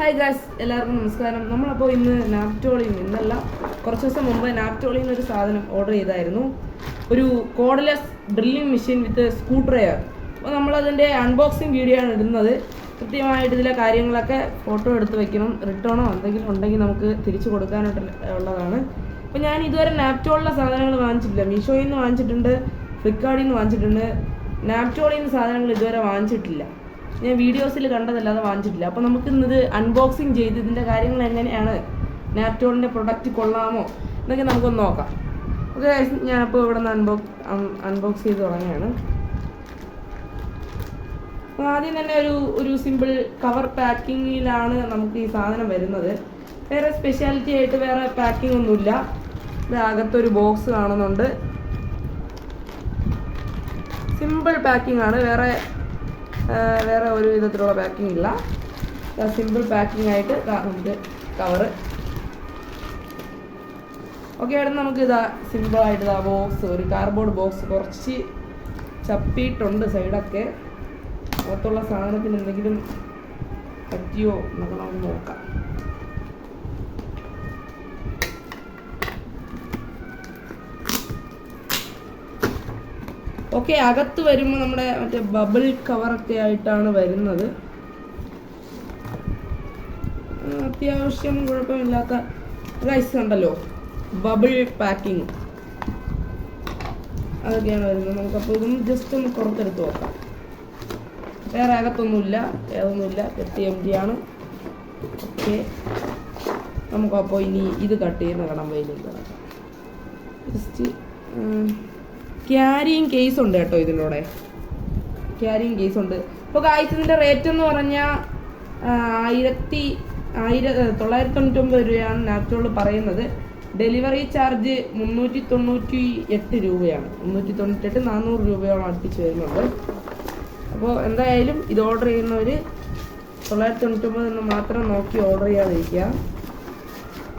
Hi guys, എല്ലാവർക്കും നമസ്കാരം. നമ്മളപ്പോൾ ഇന്ന് നാപ്റ്റോളിൽ നിന്നല്ല, കുറച്ച് ദിവസം മുമ്പ് നാപ്റ്റോളിൽ നിന്നൊരു സാധനം ഓർഡർ ചെയ്തായിരുന്നു. ഒരു കോഡ്ലെസ് ഡ്രില്ലിംഗ് മെഷീൻ വിത്ത് സ്ക്രൂ ഡ്രൈവർ. അപ്പോൾ നമ്മളതിൻ്റെ അൺബോക്സിങ് വീഡിയോ ആണ് ഇടുന്നത്. കൃത്യമായിട്ട് ഇതിലെ കാര്യങ്ങളൊക്കെ ഫോട്ടോ എടുത്ത് വെക്കണം. റിട്ടേണോ എന്തെങ്കിലും ഉണ്ടെങ്കിൽ നമുക്ക് തിരിച്ചു കൊടുക്കാനായിട്ടുള്ളതാണ്. അപ്പോൾ ഞാൻ ഇതുവരെ നാപ്റ്റോളിലെ സാധനങ്ങൾ വാങ്ങിച്ചിട്ടില്ല. മീഷോയിൽ നിന്ന് വാങ്ങിച്ചിട്ടുണ്ട്, ഫ്ലിപ്കാർട്ടിൽ നിന്ന് വാങ്ങിച്ചിട്ടുണ്ട്. നാപ്റ്റോളിൽ നിന്ന് സാധനങ്ങൾ ഇതുവരെ വാങ്ങിച്ചിട്ടില്ല. ഞാൻ വീഡിയോസിൽ കണ്ടതല്ലാതെ വാങ്ങിച്ചിട്ടില്ല. അപ്പോൾ നമുക്കിന്നത് അൺബോക്സിങ് ചെയ്ത് ഇതിൻ്റെ കാര്യങ്ങൾ എങ്ങനെയാണ്, നാപ്റ്റോളിൻ്റെ പ്രൊഡക്റ്റ് കൊള്ളാമോ എന്നൊക്കെ നമുക്കൊന്ന് നോക്കാം. ഓക്കെ, ഞാനപ്പോൾ ഇവിടെ നിന്ന് അൺബോക്സ് ചെയ്ത് തുടങ്ങിയാണ്. ആദ്യം തന്നെ ഒരു സിമ്പിൾ കവർ പാക്കിങ്ങിലാണ് നമുക്ക് ഈ സാധനം വരുന്നത്. വേറെ സ്പെഷ്യാലിറ്റി ആയിട്ട് വേറെ പാക്കിംഗ് ഒന്നുമില്ല. അകത്തൊരു ബോക്സ് കാണുന്നുണ്ട്. സിമ്പിൾ പാക്കിംഗ് ആണ്, വേറെ ഒരു വിധത്തിലുള്ള പാക്കിംഗ് ഇല്ല. സിമ്പിൾ പാക്കിംഗ് ആയിട്ട് നമുക്ക് കവറ്. ഓക്കെ, അവിടെ നമുക്ക് ഇതാ സിമ്പിളായിട്ട് ഇതാ ബോക്സ്, ഒരു കാർഡ്ബോർഡ് ബോക്സ്. കുറച്ച് ചപ്പിയിട്ടുണ്ട് സൈഡൊക്കെ. അകത്തുള്ള സാധനത്തിന് എന്തെങ്കിലും പറ്റിയോ എന്നൊക്കെ നമുക്ക് നോക്കാം. ഓക്കെ, അകത്ത് വരുമ്പോൾ നമ്മുടെ മറ്റേ ബബിൾ കവറൊക്കെ ആയിട്ടാണ് വരുന്നത്. അത്യാവശ്യം കുഴപ്പമില്ലാത്ത റൈസ് ഉണ്ടല്ലോ, ബബിൾ പാക്കിങ് അതൊക്കെയാണ് വരുന്നത്. നമുക്കപ്പോൾ ഇതൊന്ന് ജസ്റ്റ് ഒന്ന് പുറത്തെടുത്ത് നോക്കാം. വേറെ അകത്തൊന്നുമില്ല, ഏതൊന്നുമില്ല, എംറ്റി ആണ്. ഓക്കെ, നമുക്കപ്പോൾ ഇനി ഇത് കട്ട് ചെയ്യുന്ന കടമ്പയിലേക്ക് കിടക്കാം. ജസ്റ്റ് ക്യാരിങ് കേസ് ഉണ്ട് കേട്ടോ, ഇതിൻ്റെ കൂടെ ക്യാരിങ് കേസ് ഉണ്ട്. ഇപ്പോൾ ഗായ്സ്, ഇതിൻ്റെ റേറ്റ് എന്ന് പറഞ്ഞാൽ 1999 രൂപയാണ് നാപ്റ്റോൾ പറയുന്നത്. ഡെലിവറി ചാർജ് 398 രൂപയാണ്. 398 400 രൂപയോളം അടുപ്പിച്ച് വരുന്നുണ്ട്. അപ്പോൾ എന്തായാലും ഇത് ഓർഡർ ചെയ്യുന്നവർ 999 എന്ന് മാത്രം നോക്കി ഓർഡർ ചെയ്യാതിരിക്കുക.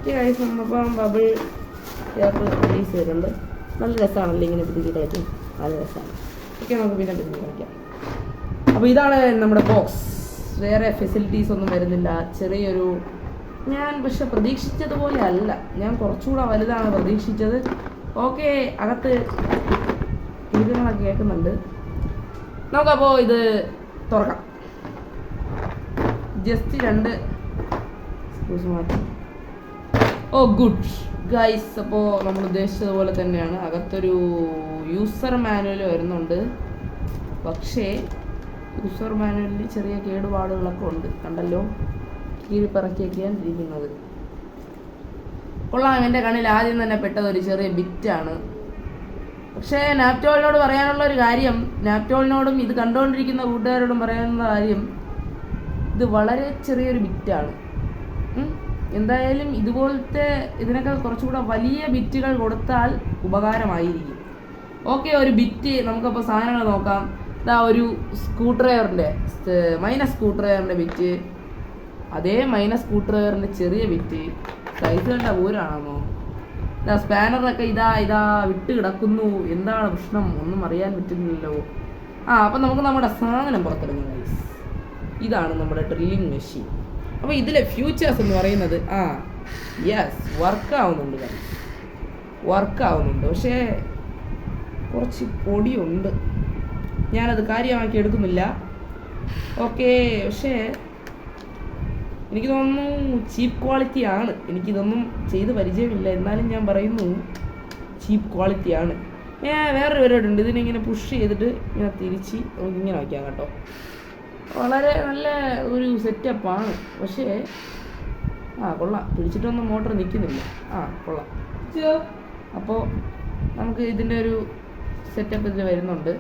ഗായ്സ്, നമ്മളിപ്പം ബബിൾ ടാപ്പ് റിലീസ് ചെയ്തിട്ടുണ്ട്. നല്ല രസമാണല്ലോ ഇങ്ങനെ പിടിച്ച് കളിക്കും, നല്ല രസമാണ്. ഓക്കെ, നമുക്ക് പിന്നെ പിടിച്ച് കളിക്കാം. അപ്പോൾ ഇതാണ് നമ്മുടെ ബോക്സ്. വേറെ ഫെസിലിറ്റീസ് ഒന്നും വരുന്നില്ല. ചെറിയൊരു, ഞാൻ പക്ഷെ പ്രതീക്ഷിച്ചതുപോലെ അല്ല, ഞാൻ കുറച്ചുകൂടെ വലുതാണ് പ്രതീക്ഷിച്ചത്. ഓക്കെ, അകത്ത് കീറുകളൊക്കെ കേൾക്കുന്നുണ്ട്. നമുക്കപ്പോൾ ഇത് തുറക്കാം. ജസ്റ്റ് 2 സ്ക്രൂസ് മാറ്റി. ഓ ഗുഡ് ഗൈസ്, അപ്പോൾ നമ്മൾ ഉദ്ദേശിച്ചതുപോലെ തന്നെയാണ്. അകത്തൊരു യൂസർ മാനുവൽ വരുന്നുണ്ട്. പക്ഷേ യൂസർ മാനുവലിൽ ചെറിയ കേടുപാടുകളൊക്കെ ഉണ്ട്. കണ്ടല്ലോ, കീഴ്പ്പിറക്കിയൊക്കെയാണ് ഇരിക്കുന്നത്. കൊള്ളാം. എൻ്റെ കണ്ണിൽ ആദ്യം തന്നെ പെട്ടത് ഒരു ചെറിയ ബിറ്റാണ്. പക്ഷേ നാപ്റ്റോളിനോട് പറയാനുള്ള ഒരു കാര്യം, നാപ്റ്റോളിനോടും ഇത് കണ്ടുകൊണ്ടിരിക്കുന്ന കൂട്ടുകാരോടും പറയാനുള്ള കാര്യം, ഇത് വളരെ ചെറിയൊരു ബിറ്റാണ്. എന്തായാലും ഇതുപോലത്തെ ഇതിനൊക്കെ കുറച്ചുകൂടെ വലിയ ബിറ്റുകൾ കൊടുത്താൽ ഉപകാരമായിരിക്കും. ഓക്കെ, ഒരു ബിറ്റ് നമുക്കപ്പോൾ സാധനങ്ങൾ നോക്കാം. ഇതാ ഒരു സ്ക്രൂ ഡ്രൈവറിൻ്റെ മൈനസ് സ്ക്രൂ ഡ്രൈവറിൻ്റെ ബിറ്റ്, അതേ മൈനസ് സ്ക്രൂ ഡ്രൈവറിൻ്റെ ചെറിയ ബിറ്റ്. സൈസ് കണ്ട ഊരാണെന്നോ. ഇതാ സ്പാനറൊക്കെ ഇതാ വിട്ട് കിടക്കുന്നു. എന്താണ് പ്രശ്നം, ഒന്നും അറിയാൻ പറ്റുന്നില്ലല്ലോ. അപ്പം നമുക്ക് നമ്മുടെ സാധനം പുറത്തെടുക്കാം. ഇതാണ് നമ്മുടെ ഡ്രില്ലിംഗ് മെഷീൻ. അപ്പോൾ ഇതിലെ ഫ്യൂച്ചേഴ്സ് എന്ന് പറയുന്നത്, യെസ്, വർക്കാവുന്നുണ്ട്. പക്ഷേ കുറച്ച് പൊടിയുണ്ട്. ഞാനത് കാര്യമാക്കി എടുക്കുന്നില്ല. ഓക്കെ, പക്ഷേ എനിക്ക് തോന്നുന്നു ചീപ്പ് ക്വാളിറ്റി ആണ്. എനിക്കിതൊന്നും ചെയ്ത് പരിചയമില്ല, എന്നാലും ഞാൻ പറയുന്നു ചീപ്പ് ക്വാളിറ്റി ആണ്. വേറൊരു പരിപാടി ഉണ്ട്. ഇതിനിങ്ങനെ പുഷ് ചെയ്തിട്ട് ഇങ്ങനെ തിരിച്ച് നമുക്കിങ്ങനെ വയ്ക്കാം കേട്ടോ. വളരെ നല്ല ഒരു സെറ്റപ്പാണ്. പക്ഷേ കൊള്ളാം, പിടിച്ചിട്ടൊന്നും മോട്ടർ നിൽക്കുന്നില്ല. കൊള്ളാം. അപ്പോൾ നമുക്ക് ഇതിൻ്റെ ഒരു സെറ്റപ്പ് ഇതിൽ വരുന്നുണ്ട്.